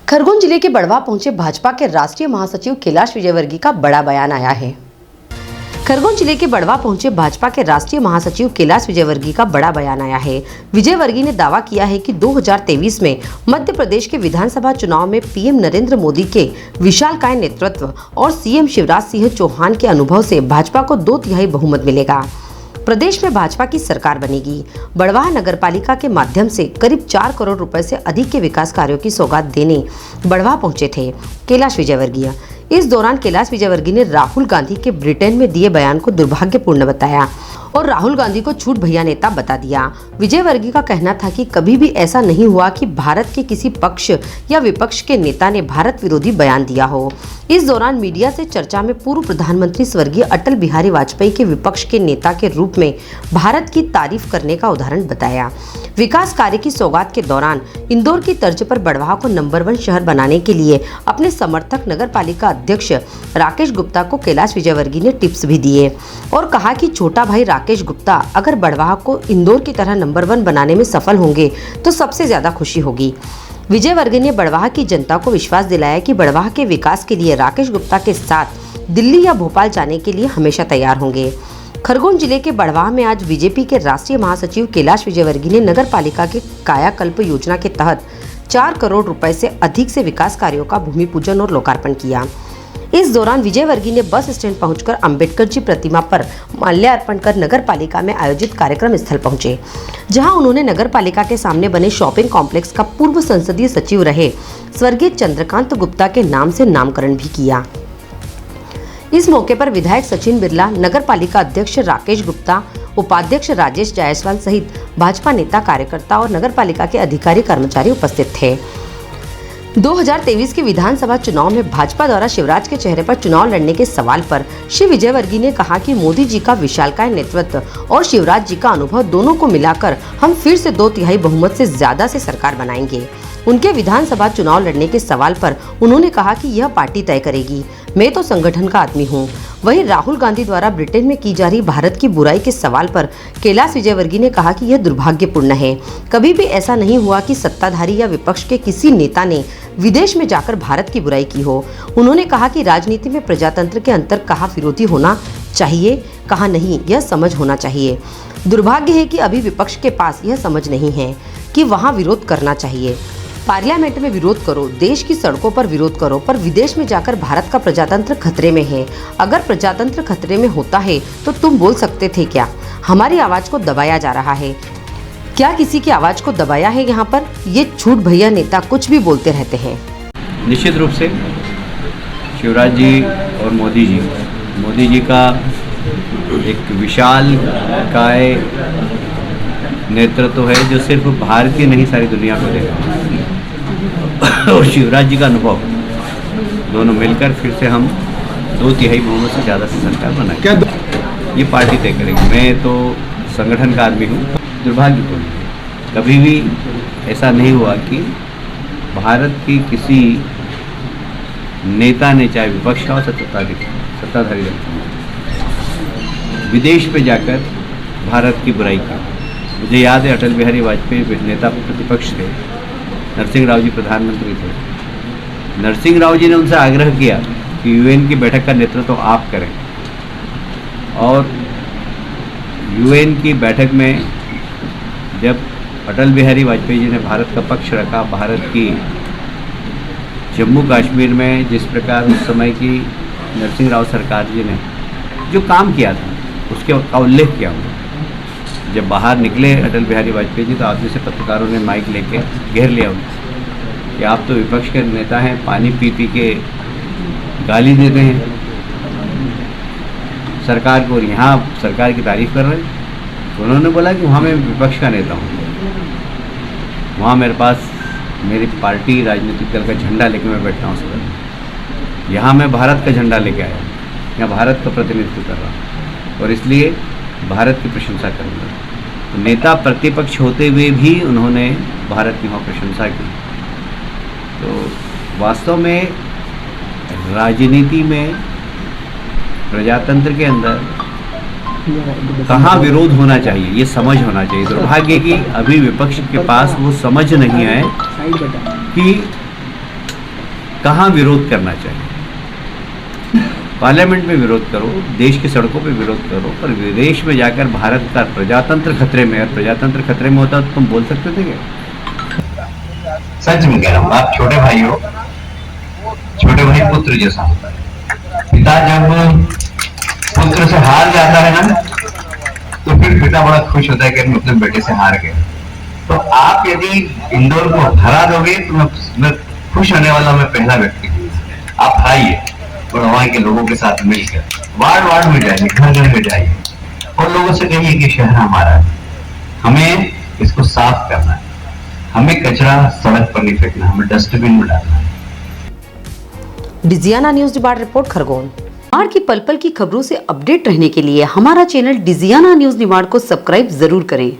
खरगोन जिले के बड़वा पहुंचे भाजपा के राष्ट्रीय महासचिव कैलाश विजयवर्गीय का बड़ा बयान आया है। खरगोन जिले के बड़वा पहुंचे भाजपा के राष्ट्रीय महासचिव कैलाश विजयवर्गीय का बड़ा बयान आया है। विजयवर्गीय ने दावा किया है कि 2023 में मध्य प्रदेश के विधानसभा चुनाव में पीएम नरेंद्र मोदी के विशालकाय नेतृत्व और सीएम शिवराज सिंह चौहान के अनुभव से भाजपा को 2/3 बहुमत मिलेगा। प्रदेश में भाजपा की सरकार बनेगी। बड़वाह नगरपालिका के माध्यम से करीब 4 करोड़ रुपए से अधिक के विकास कार्यों की सौगात देने बड़वाह पहुंचे थे कैलाश विजयवर्गीय। इस दौरान कैलाश विजयवर्गीय ने राहुल गांधी के ब्रिटेन में दिए बयान को दुर्भाग्यपूर्ण बताया और राहुल गांधी को झूठ भैया नेता बता दिया। विजयवर्गीय का कहना था कि कभी भी ऐसा नहीं हुआ कि भारत के किसी पक्ष या विपक्ष के नेता ने भारत विरोधी बयान दिया हो। इस दौरान मीडिया से चर्चा में पूर्व प्रधानमंत्री स्वर्गीय अटल बिहारी वाजपेयी के विपक्ष के नेता के रूप में भारत की तारीफ करने का उदाहरण बताया। विकास कार्य की सौगात के दौरान इंदौर की तर्ज पर बड़वाह को नंबर 1 शहर बनाने के लिए अपने समर्थक नगरपालिका अध्यक्ष राकेश गुप्ता को कैलाश विजयवर्गीय ने टिप्स भी दिए और कहा कि छोटा भाई राकेश गुप्ता अगर बड़वाह को इंदौर की तरह नंबर 1 बनाने में सफल होंगे तो सबसे ज्यादा खुशी होगी। विजयवर्गीय ने बड़वाह की जनता को विश्वास दिलाया कि बड़वाह के विकास के लिए राकेश गुप्ता के साथ दिल्ली या भोपाल जाने के लिए हमेशा तैयार होंगे। खरगोन जिले के बड़वाह में आज बीजेपी के राष्ट्रीय महासचिव कैलाश विजयवर्गीय ने नगर पालिका के कायाकल्प योजना के तहत 4 करोड़ रुपए से अधिक से विकास कार्यों का भूमि पूजन और लोकार्पण किया। इस दौरान विजयवर्गीय ने बस स्टैंड पहुंचकर अंबेडकर जी प्रतिमा पर माल्यार्पण कर नगर पालिका में आयोजित कार्यक्रम स्थल पहुंचे, जहां उन्होंने नगर पालिका के सामने बने शॉपिंग कॉम्प्लेक्स का पूर्व संसदीय सचिव रहे स्वर्गीय चंद्रकांत गुप्ता के नाम से नामकरण भी किया। इस मौके पर विधायक सचिन बिरला, नगर पालिका अध्यक्ष राकेश गुप्ता, उपाध्यक्ष राजेश जायसवाल सहित भाजपा नेता, कार्यकर्ता और नगर पालिका के अधिकारी कर्मचारी उपस्थित थे। 2023 के विधानसभा चुनाव में भाजपा द्वारा शिवराज के चेहरे पर चुनाव लड़ने के सवाल पर श्री विजयवर्गीय ने कहा कि मोदी जी का विशालकाय नेतृत्व और शिवराज जी का अनुभव दोनों को मिलाकर हम फिर से 2/3 बहुमत से ज्यादा से सरकार बनाएंगे। उनके विधानसभा चुनाव लड़ने के सवाल पर उन्होंने कहा कि यह पार्टी तय करेगी, मैं तो संगठन का आदमी हूँ। वहीं राहुल गांधी द्वारा ब्रिटेन में की जा रही भारत की बुराई के सवाल पर कैलाश विजयवर्गीय ने कहा कि यह दुर्भाग्यपूर्ण है। कभी भी ऐसा नहीं हुआ कि सत्ताधारी या विपक्ष के किसी नेता ने विदेश में जाकर भारत की बुराई की हो। उन्होंने कहा कि राजनीति में प्रजातंत्र के अंतर कहाँ विरोधी होना चाहिए, कहाँ नहीं, यह समझ होना चाहिए। दुर्भाग्य है कि अभी विपक्ष के पास यह समझ नहीं है कि वहाँ विरोध करना चाहिए। पार्लियामेंट में विरोध करो, देश की सड़कों पर विरोध करो, पर विदेश में जाकर भारत का प्रजातंत्र खतरे में है। अगर प्रजातंत्र खतरे में होता है तो तुम बोल सकते थे क्या? हमारी आवाज को दबाया जा रहा है। क्या किसी की आवाज को दबाया है? यहाँ पर ये झूठ भैया नेता कुछ भी बोलते रहते हैं। निश्चित रूप से शिवराज जी और मोदी जी का एक विशाल काय नेतृत्व है जो सिर्फ भारत की नहीं सारी दुनिया को देगा। और शिवराज जी का अनुभव दोनों मिलकर फिर से हम 2/3 बहुमत से ज़्यादा से सरकार बनाएंगे। ये पार्टी तय करेगी। मैं तो संगठन का आदमी हूँ। दुर्भाग्यपूर्ण कभी भी ऐसा नहीं हुआ कि भारत की किसी नेता ने, चाहे विपक्ष का हो सत्ताधारी विदेश पे जाकर भारत की बुराई की। मुझे याद है अटल बिहारी वाजपेयी नेता प्रतिपक्ष थे, नरसिंह राव जी प्रधानमंत्री थे। नरसिंह राव जी ने उनसे आग्रह किया कि यूएन की बैठक का नेतृत्व तो आप करें, और यूएन की बैठक में जब अटल बिहारी वाजपेयी जी ने भारत का पक्ष रखा, भारत की जम्मू कश्मीर में जिस प्रकार उस समय की नरसिंह राव सरकार जी ने जो काम किया था उसके का उल्लेख किया हुआ। जब बाहर निकले अटल बिहारी वाजपेयी जी तो आदमी से पत्रकारों ने माइक लेके घेर लिया उनको कि आप तो विपक्ष के नेता हैं, पानी पी पी के गाली देते हैं सरकार को और यहाँ सरकार की तारीफ कर रहे हैं। तो उन्होंने बोला कि वहाँ मैं विपक्ष का नेता हूँ, वहाँ मेरे पास मेरी पार्टी राजनीतिक दल का झंडा लेके मैं बैठा हूँ सर। यहाँ मैं भारत का झंडा लेके आया, यहाँ भारत का प्रतिनिधित्व कर रहा हूँ और इसलिए भारत की प्रशंसा करूँगा। तो नेता प्रतिपक्ष होते हुए भी उन्होंने भारत की वहाँ प्रशंसा की। तो वास्तव में राजनीति में प्रजातंत्र के अंदर कहाँ विरोध होना चाहिए ये समझ होना चाहिए। दुर्भाग्य कि अभी विपक्ष के पास वो समझ नहीं है कि कहाँ विरोध करना चाहिए। पार्लियामेंट में विरोध करो, देश की सड़कों पे विरोध करो, पर विदेश में जाकर भारत का प्रजातंत्र खतरे में है, प्रजातंत्र खतरे में होता तो तुम बोल सकते थे क्या? सच में कह रहा हूँ, आप छोटे भाई हो, छोटे भाई पुत्र जैसा होता है। पिता जब पुत्र से हार जाता है ना, तो फिर पिता बड़ा खुश होता है कि हम अपने बेटे से हार गए। तो आप यदि इंदौर को हरा दोगे तो मैं खुश होने वाला मैं पहला व्यक्ति हूँ। आप हराइए और वहां के लोगों के साथ मिलकर वार्ड वार्ड में जाइए, घर घर में जाइए और लोगों से कहिए कि शहर हमारा है, हमें इसको साफ करना है, हमें कचरा सड़क पर नहीं फेंकना, हमें डस्टबिन में डालना है। Digiana news depart report Khargone. Nimar की पल पल की खबरों से अपडेट रहने के लिए हमारा चैनल डिजियाना न्यूज निमाड़ को सब्सक्राइब जरूर करें।